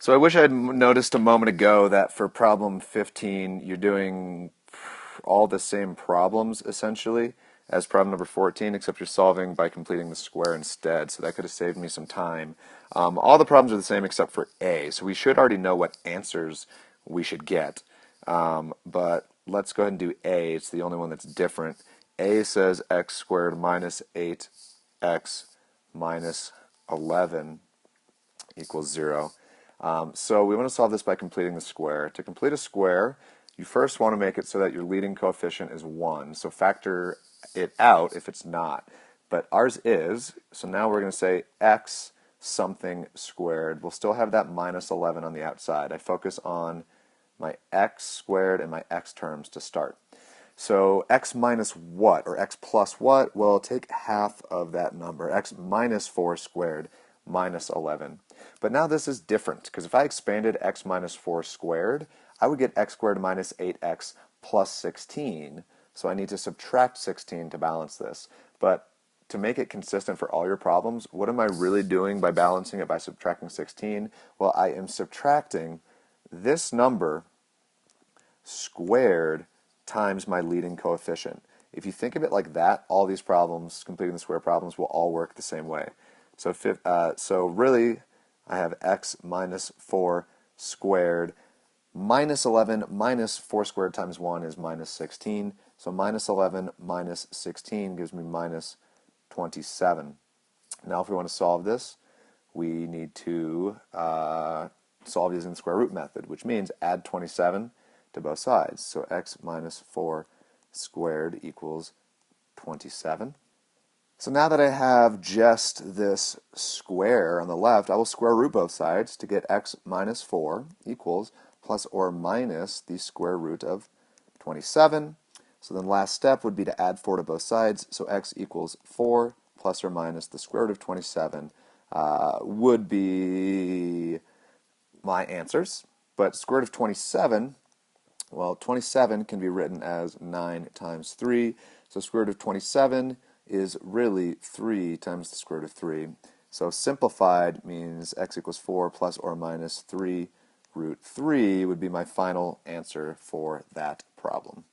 So I wish I had noticed a moment ago that for problem 15, you're doing all the same problems essentially as problem number 14, except you're solving by completing the square instead. So that could have saved me some time. All the problems are the same except for A. So we should already know what answers we should get. But let's go ahead and do A. It's the only one that's different. A says x squared minus 8x minus 11 equals 0. So we want to solve this by completing the square. To complete a square, you first want to make it so that your leading coefficient is 1. So factor it out if it's not. But ours is, so now we're going to say x something squared. We'll still have that minus 11 on the outside. I focus on my x squared and my x terms to start. So x minus what, or x plus what? Well, take half of that number. X minus 4 squared minus 11. But now this is different, because if I expanded x minus 4 squared, I would get x squared minus 8x plus 16. So I need to subtract 16 to balance this. But to make it consistent for all your problems, what am I really doing by balancing it by subtracting 16? Well, I am subtracting this number squared times my leading coefficient. If you think of it like that, all these problems, completing the square problems, will all work the same way. So really, I have x minus 4 squared minus 11 minus 4 squared times 1 is minus 16. So minus 11 minus 16 gives me minus 27. Now if we want to solve this, we need to solve using the square root method, which means add 27 to both sides. So x minus 4 squared equals 27. So now that I have just this square on the left, I will square root both sides to get x minus 4 equals plus or minus the square root of 27. So then last step would be to add 4 to both sides. So x equals 4 plus or minus the square root of 27 would be my answers. But square root of 27, well, 27 can be written as 9 times 3. So square root of 27 is really 3 times the square root of 3. So simplified means x equals 4 plus or minus 3 root 3 would be my final answer for that problem.